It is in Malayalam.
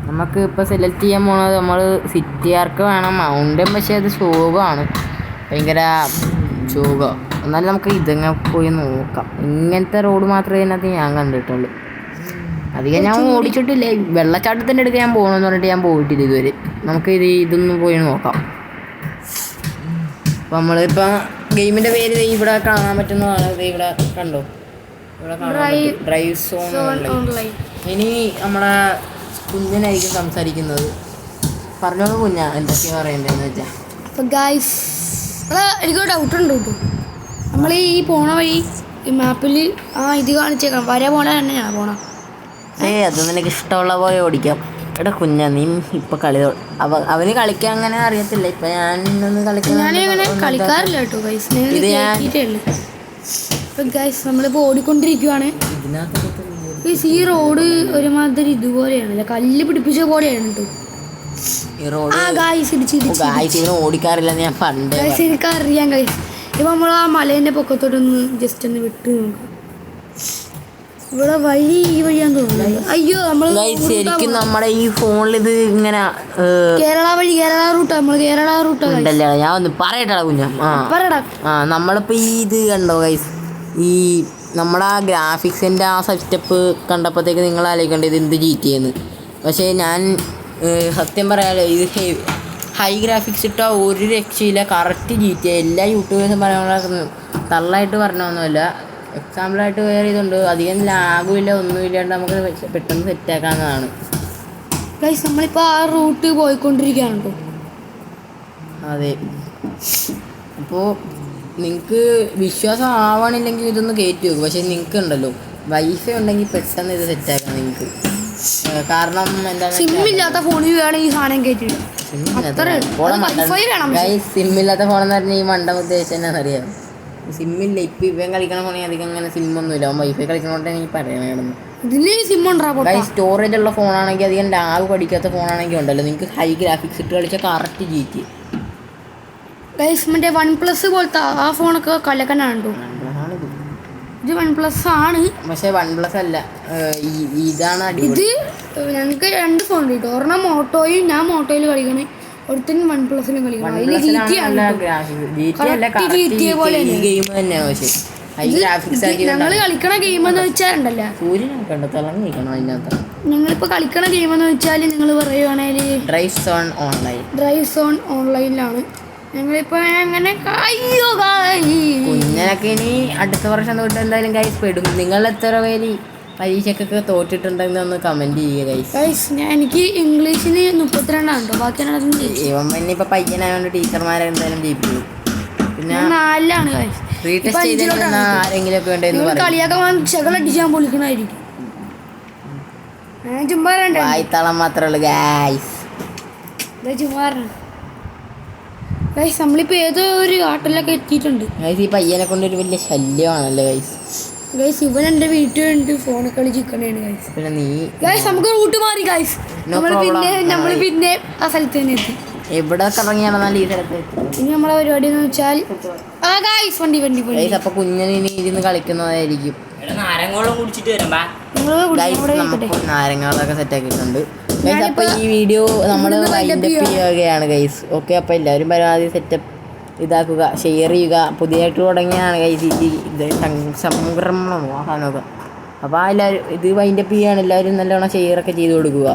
നമുക്ക് ഇപ്പോൾ സെലക്ട് ചെയ്യാൻ പോണത് നമ്മൾ സിറ്റി ആർക്ക് വേണം. മൗണ്ടൻ പക്ഷേ അത് ശോകമാണ്, ഭയങ്കര ശോകം. എന്നാലും നമുക്ക് ഇതങ്ങനെ പോയി നോക്കാം. ഇങ്ങനത്തെ റോഡ് മാത്രമേ ഇതിനകത്ത് ഞാൻ കണ്ടിട്ടുള്ളൂ. അധികം ഞാൻ ഓടിച്ചിട്ടില്ല. വെള്ളച്ചാട്ടത്തിൻ്റെ അടുത്ത് ഞാൻ പോകണമെന്ന് പറഞ്ഞിട്ട് ഞാൻ പോയിട്ടില്ല ഇതുവരെ. നമുക്ക് ഇതൊന്നും പോയി നോക്കാം. അപ്പോൾ നമ്മളിപ്പോൾ ഗെയിമിൻ്റെ പേര് ഇവിടെ കാണാൻ പറ്റുന്നതാണ്. ഇവിടെ കണ്ടോ, ഇവിടെ കാണാൻ ഡ്രൈവ് സോൺ ഓൺലൈൻ. ഇനി നമ്മളെ കുഞ്ഞനായിരിക്കും സംസാരിക്കുന്നത്. പറഞ്ഞോളൂ കുഞ്ഞാ, എന്തൊക്കെയാണ് പറയണ്ടതെന്ന് വെച്ചാൽ. അപ്പോൾ ഗായ്സ്, എനിക്കൊരു ഡൗട്ടുണ്ട് കേട്ടോ. നമ്മൾ ഈ പോണ വഴി ഈ മാപ്പിൽ ഇത് കാണിച്ചേക്കാം, വരെ പോണ തന്നെ ഞാൻ പോണം. അത് നിനക്ക് ഇഷ്ടമുള്ള പോലെ ഓടിക്കാം. എടാ കുഞ്ഞാ, നീ ഇപ്പം അവന് കളിക്കാൻ അങ്ങനെ അറിയത്തില്ല. ഇപ്പം ഞാനൊന്ന് ഞാനങ്ങനെ കളിക്കാറില്ല കേട്ടോ ഗൈസ്. ഇപ്പം ഗൈസ് നമ്മളിപ്പോൾ ഓടിക്കൊണ്ടിരിക്കുവാണ്. ഈ റോഡ് ഒരുമാതിരി ഇതുപോലെയാണല്ലോ, കല്ല് പിടിപ്പിച്ച പോലെയാണ് കേട്ടോ ഈ റോഡ്. ഓടിക്കാറില്ല ഞാൻ പണ്ട്. എനിക്കറിയാം ഗൈസ്. ഇപ്പം നമ്മൾ ആ മലേൻ്റെ പൊക്കത്തോട്ടൊന്ന് ജസ്റ്റ് ഒന്ന് വിട്ട് നോക്കാം. ഇവിടെ വഴി ഈ വഴിയാന്ന് തോന്നുന്നത്. അയ്യോ, നമ്മൾ ശരിക്കും നമ്മുടെ ഈ ഫോണിൽ ഇത് ഇങ്ങനെ കേരള വഴി, കേരള റൂട്ടാ. നമ്മൾ കേരള റൂട്ടാ. ഞാൻ ഒന്ന് പറയട്ടാ കുഞ്ഞാ. നമ്മളിപ്പോൾ ഈ ഇത് കണ്ടോ ഗൈസ്, ഈ നമ്മുടെ ആ ഗ്രാഫിക്സിൻ്റെ ആ സെറ്റപ്പ് കണ്ടപ്പോഴത്തേക്ക് നിങ്ങൾ ആലോചിക്കേണ്ടത് ഇത് എന്ത് GTA എന്ന്. പക്ഷേ ഞാൻ സത്യം പറയാലോ, ഇത് ഹൈ ഗ്രാഫിക്സ് ഇട്ടാൽ ഒരു രക്ഷയില്ല. Correct GTA. എല്ലാ യൂട്യൂബേഴ്സും പറയാനുള്ള തള്ളായിട്ട് പറഞ്ഞൊന്നുമില്ല. എക്സാമ്പിളായിട്ട് വേറെ ഇതുണ്ട്. അധികം ലാഗും ഇല്ല, ഒന്നുമില്ലാണ്ട് നമുക്ക് പെട്ടെന്ന് സെറ്റാക്കാവുന്നതാണ്. നമ്മളിപ്പോൾ ആ റൂട്ട് പോയിക്കൊണ്ടിരിക്കുകയാണ് കേട്ടോ. അതെ. അപ്പോൾ നിങ്ങൾക്ക് വിശ്വാസം ആവണില്ലെങ്കിൽ ഇതൊന്ന് കയറ്റി വെക്കും. പക്ഷേ നിങ്ങൾക്ക് ഉണ്ടല്ലോ വൈഫൈ ഉണ്ടെങ്കിൽ പെട്ടെന്ന് ഇത് സെറ്റാക്കാം നിങ്ങൾക്ക്. കാരണം എന്താണ്, സിമ്മില്ലാത്ത ഫോണിൽ വേണം ഈ സാധനം കയറ്റിയിടും. സിമ്മില്ലാത്ത ഫോണെന്ന് പറഞ്ഞാൽ ഈ മണ്ടം ഉദ്ദേശിച്ച് എന്നാ അറിയാം. സിമ്മില്ല. ഇപ്പം ഇവൻ കളിക്കണ ഫോണിൽ അധികം അങ്ങനെ സിമ്മൊന്നുമില്ല. അവൻ വൈഫൈ കളിക്കണോണ്ട് എനിക്ക് പറയണമായിരുന്നു. സ്റ്റോറേജ് ഉള്ള ഫോണാണെങ്കിൽ അധികം ലാഗ് പഠിക്കാത്ത ഫോണാണെങ്കിൽ ഉണ്ടല്ലോ, നിങ്ങൾക്ക് ഹൈ ഗ്രാഫിക്സ് ഇട്ട് കളിച്ചാൽ കറക്റ്റ് GTA. മറ്റേ OnePlus പോലത്തെ ആ ഫോണൊക്കെ കലക്കനാണ് കേട്ടോ. ഇത് OnePlus ആണ്, പക്ഷേ OnePlus അല്ല, ഇതാണ്. ഇത് ഞങ്ങൾക്ക് 2 ഫോൺ കിട്ടും. ഒരെണ്ണം മോട്ടോയും, ഞാൻ മോട്ടോയിൽ കളിക്കണേ, ഒരുത്തനും OnePlus-ലും കളിക്കണം. ഞങ്ങൾ കളിക്കണ ഗെയിം എന്ന് വെച്ചാലുണ്ടല്ലോ, ഞങ്ങളിപ്പോൾ കളിക്കണ ഗെയിം എന്ന് വെച്ചാൽ നിങ്ങൾ പറയുവാണെങ്കിൽ ഡ്രൈവ് സോൺ ഓൺലൈനിലാണ് ഞങ്ങളിപ്പോൾ. അങ്ങനെ കുഞ്ഞനൊക്കെ ഇനി അടുത്ത വർഷം തൊട്ട് എന്തായാലും ഗൈസ് പെടും. നിങ്ങൾ എത്ര പേര് പരീക്ഷക്കൊക്കെ തോറ്റിട്ടുണ്ടെന്ന് ഒന്ന് കമന്റ് ചെയ്യുക ഗൈസ്. എനിക്ക് ഇംഗ്ലീഷിന് 32 കേട്ടോ, ബാക്കി ഇവൻ പിന്നെ ഇപ്പൊ പയ്യനായോണ്ട് ടീച്ചർമാരെ എന്തായാലും ജയിപ്പിക്കും. പിന്നെ 4ലാണ് ഗൈസ്. ആരെങ്കിലും ഒക്കെ ഉണ്ടെന്ന് കളിയാക്കാൻ ശകലടിച്ചാൻ പൊളിക്കണായിരിക്കും. വായ്ത്തളം മാത്രമേ ഉള്ളൂ ഗൈസ്. ഗൈസ് നമ്മളിപ്പോൾ ഏതോ ഒരു കാട്ടിലൊക്കെ എത്തിയിട്ടുണ്ട് ഗൈസ്. ഈ പയ്യനെ കൊണ്ടൊരു വലിയ ശല്യമാണല്ലോ ഗൈസ്. ഗൈസ് ഇവൻ എൻ്റെ വീട്ടിൽ വേണ്ടി ഫോണിൽ കളിച്ചിരിക്കണേണ് ഗൈസ്. പിന്നെ നീ ഗൈസ് നമുക്ക് റൂട്ട് മാറി ഗൈസ്. നമ്മൾ പിന്നെ ആ സ്ഥലത്ത് തന്നെ എത്തി. എവിടെ ഇറങ്ങിയാണെന്നാലും ഈ സ്ഥലത്ത് ഇനി നമ്മളെ പരിപാടി എന്ന് വെച്ചാൽ അപ്പൊ കുഞ്ഞിന് ഇനി ഇരുന്ന് കളിക്കുന്നതായിരിക്കും. നാരങ്ങളൊക്കെ സെറ്റ് ആക്കിയിട്ടുണ്ട് ഗൈസ്. അപ്പൊ ഈ വീഡിയോ നമ്മൾ വൈൻഡപ്പ് ചെയ്യുകയാണ് ഗൈസ്. ഓക്കെ, അപ്പൊ എല്ലാവരും പരമാവധി സെറ്റപ്പ് ഇതാക്കുക, ഷെയർ ചെയ്യുക. പുതിയതായിട്ട് തുടങ്ങിയാണ് ഗൈസ് ഇത് സംക്രമണം വാഹനമൊക്കെ. അപ്പോൾ എല്ലാവരും ഇത് വൈൻഡപ്പ് ചെയ്യുകയാണ്. എല്ലാവരും നല്ലോണം ഷെയറൊക്കെ ചെയ്ത് കൊടുക്കുക.